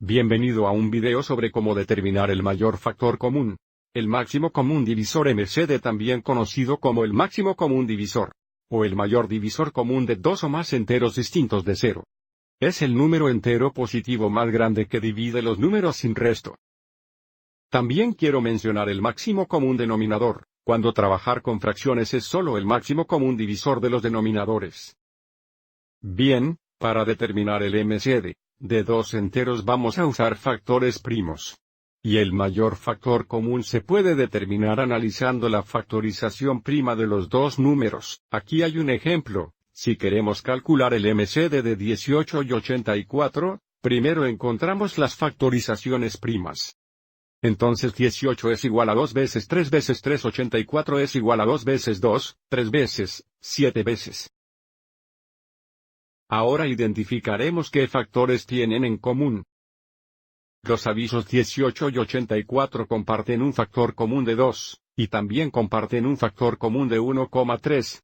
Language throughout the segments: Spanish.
Bienvenido a un video sobre cómo determinar el mayor factor común. El máximo común divisor MCD, también conocido como el máximo común divisor, o el mayor divisor común de dos o más enteros distintos de cero. Es el número entero positivo más grande que divide los números sin resto. También quiero mencionar el máximo común denominador, cuando trabajar con fracciones es solo el máximo común divisor de los denominadores. Bien, para determinar el MCD de dos enteros vamos a usar factores primos. Y el mayor factor común se puede determinar analizando la factorización prima de los dos números. Aquí hay un ejemplo. Si queremos calcular el MCD de 18 y 84, primero encontramos las factorizaciones primas. Entonces 18 es igual a 2 veces 3 veces 3, 84 es igual a 2 veces 2, 3 veces, 7 veces. Ahora identificaremos qué factores tienen en común. Los avisos 18 y 84 comparten un factor común de 2, y también comparten un factor común de 1,3.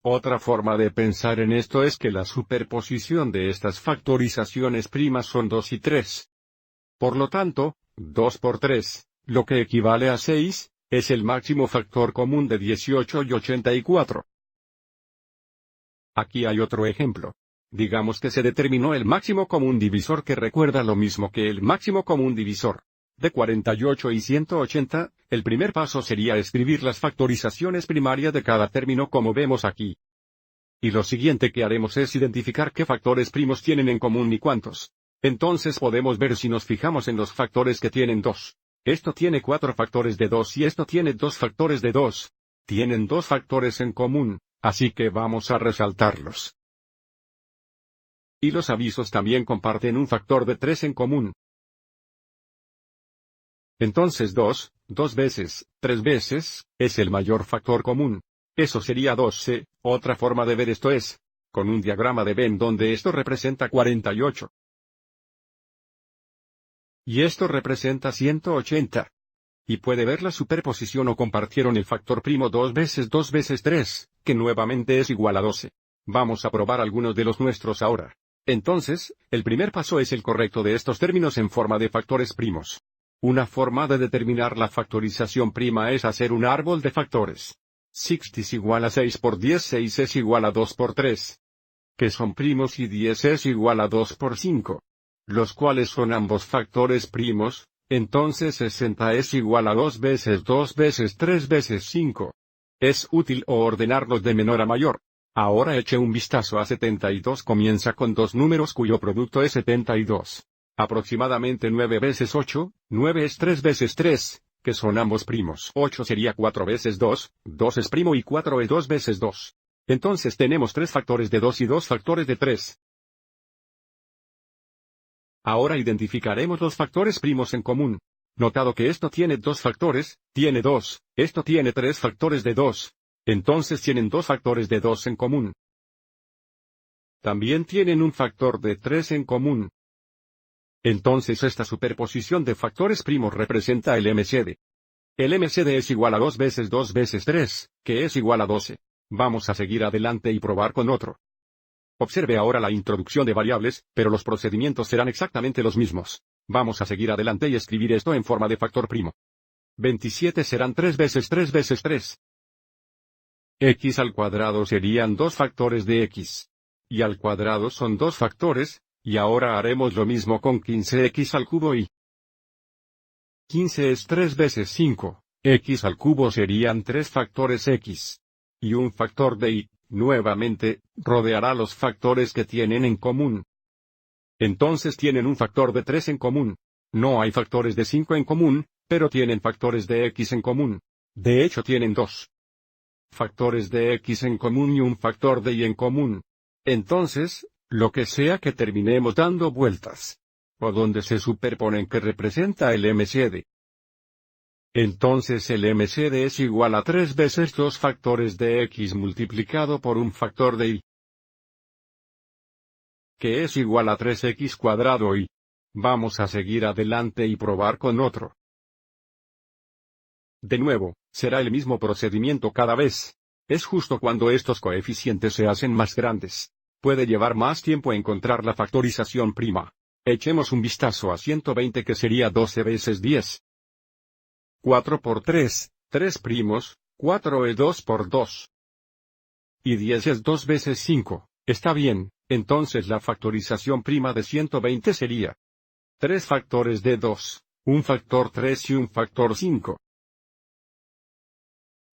Otra forma de pensar en esto es que la superposición de estas factorizaciones primas son 2 y 3. Por lo tanto, 2 por 3, lo que equivale a 6, es el máximo factor común de 18 y 84. Aquí hay otro ejemplo. Digamos que se determinó el máximo común divisor, que recuerda lo mismo que el máximo común divisor de 48 y 180, el primer paso sería escribir las factorizaciones primarias de cada término como vemos aquí. Y lo siguiente que haremos es identificar qué factores primos tienen en común y cuántos. Entonces podemos ver si nos fijamos en los factores que tienen 2. Esto tiene 4 factores de 2 y esto tiene 2 factores de 2. Tienen 2 factores en común, así que vamos a resaltarlos. Y los avisos también comparten un factor de 3 en común. Entonces 2 veces, 3 veces, es el mayor factor común. Eso sería 12, otra forma de ver esto es con un diagrama de Venn donde esto representa 48. Y esto representa 180. Y puede ver la superposición o compartieron el factor primo 2 veces 3, que nuevamente es igual a 12. Vamos a probar algunos de los nuestros ahora. Entonces, el primer paso es el correcto de estos términos en forma de factores primos. Una forma de determinar la factorización prima es hacer un árbol de factores. 6 es igual a 6 por 10, 6 es igual a 2 por 3. Que son primos y 10 es igual a 2 por 5. Los cuales son ambos factores primos. Entonces 60 es igual a 2 veces 3 veces 5. Es útil ordenarlos de menor a mayor. Ahora eche un vistazo a 72. Comienza con dos números cuyo producto es 72. Aproximadamente 9 veces 8, 9 es 3 veces 3, que son ambos primos. 8 sería 4 veces 2, 2 es primo y 4 es 2 veces 2. Entonces tenemos 3 factores de 2 y 2 factores de 3. Ahora identificaremos los factores primos en común. Notado que esto tiene 2 factores, tiene 2, esto tiene 3 factores de 2. Entonces tienen 2 factores de 2 en común. También tienen un factor de 3 en común. Entonces esta superposición de factores primos representa el MCD. El MCD es igual a 2 veces 3, que es igual a 12. Vamos a seguir adelante y probar con otro. Observe ahora la introducción de variables, pero los procedimientos serán exactamente los mismos. Vamos a seguir adelante y escribir esto en forma de factor primo. 27 serán 3 veces 3. X al cuadrado serían 2 factores de x. Y al cuadrado son 2 factores, y ahora haremos lo mismo con 15x al cubo y 15 es 3 veces 5, x al cubo serían 3 factores x. Y un factor de y, nuevamente, rodeará los factores que tienen en común. Entonces tienen un factor de 3 en común. No hay factores de 5 en común, pero tienen factores de x en común. De hecho tienen 2 factores de x en común y un factor de y en común. Entonces, lo que sea que terminemos dando vueltas, o donde se superponen que representa el MCD. Entonces el MCD es igual a 3 veces 2 factores de x multiplicado por un factor de y, que es igual a 3x cuadrado y vamos a seguir adelante y probar con otro. De nuevo, será el mismo procedimiento cada vez. Es justo cuando estos coeficientes se hacen más grandes. Puede llevar más tiempo encontrar la factorización prima. Echemos un vistazo a 120 que sería 12 veces 10. 4 por 3, 3 primos, 4 es 2 por 2. Y 10 es 2 veces 5, está bien, entonces la factorización prima de 120 sería 3 factores de 2, un factor 3 y un factor 5.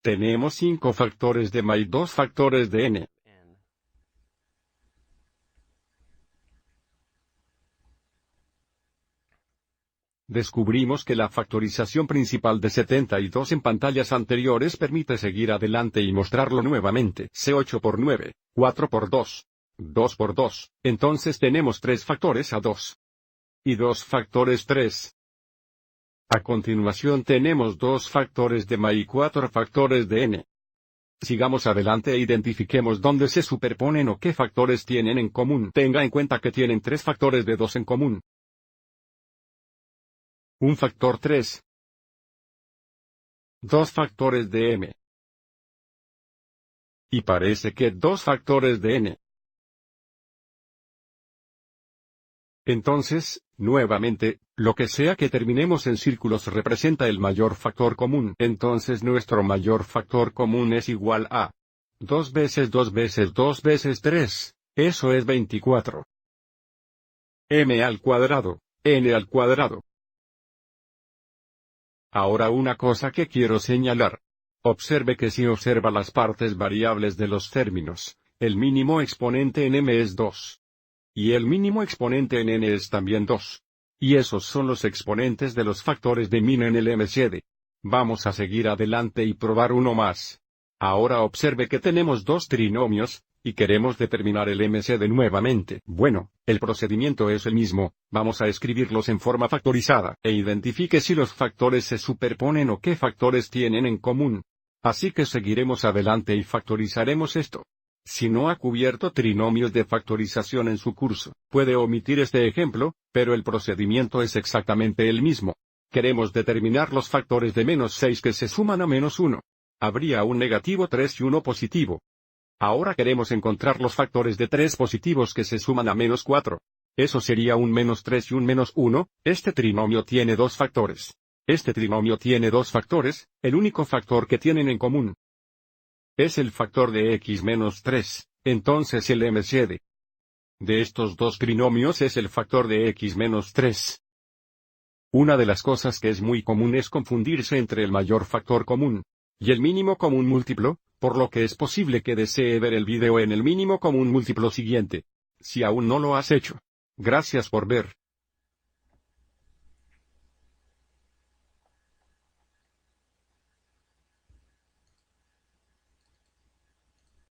Tenemos 5 factores de m y 2 factores de n. Descubrimos que la factorización principal de 72 en pantallas anteriores permite seguir adelante y mostrarlo nuevamente. C8 por 9, 4 por 2, 2 por 2, entonces tenemos 3 factores a 2. Y 2 factores 3. A continuación tenemos 2 factores de m y 4 factores de n. Sigamos adelante e identifiquemos dónde se superponen o qué factores tienen en común. Tenga en cuenta que tienen 3 factores de 2 en común. Un factor 3. 2 factores de m. Y parece que 2 factores de n. Entonces, nuevamente, lo que sea que terminemos en círculos representa el mayor factor común. Entonces nuestro mayor factor común es igual a 2 veces 2 veces 2 veces 3, eso es 24. M al cuadrado, n al cuadrado. Ahora una cosa que quiero señalar. Observe que si observa las partes variables de los términos, el mínimo exponente en m es 2. Y el mínimo exponente en n es también 2. Y esos son los exponentes de los factores de min en el MCD. Vamos a seguir adelante y probar uno más. Ahora observe que tenemos dos trinomios, y queremos determinar el MCD nuevamente. Bueno, el procedimiento es el mismo, vamos a escribirlos en forma factorizada, e identifique si los factores se superponen o qué factores tienen en común. Así que seguiremos adelante y factorizaremos esto. Si no ha cubierto trinomios de factorización en su curso, puede omitir este ejemplo, pero el procedimiento es exactamente el mismo. Queremos determinar los factores de menos 6 que se suman a menos 1. Habría un negativo 3 y uno positivo. Ahora queremos encontrar los factores de 3 positivos que se suman a menos 4. Eso sería un menos 3 y un menos 1, este trinomio tiene dos factores. Este trinomio tiene dos factores, el único factor que tienen en común es el factor de x menos 3, entonces el MCD de estos dos trinomios es el factor de x menos 3. Una de las cosas que es muy común es confundirse entre el mayor factor común y el mínimo común múltiplo, por lo que es posible que desee ver el video en el mínimo común múltiplo siguiente. Si aún no lo has hecho. Gracias por ver.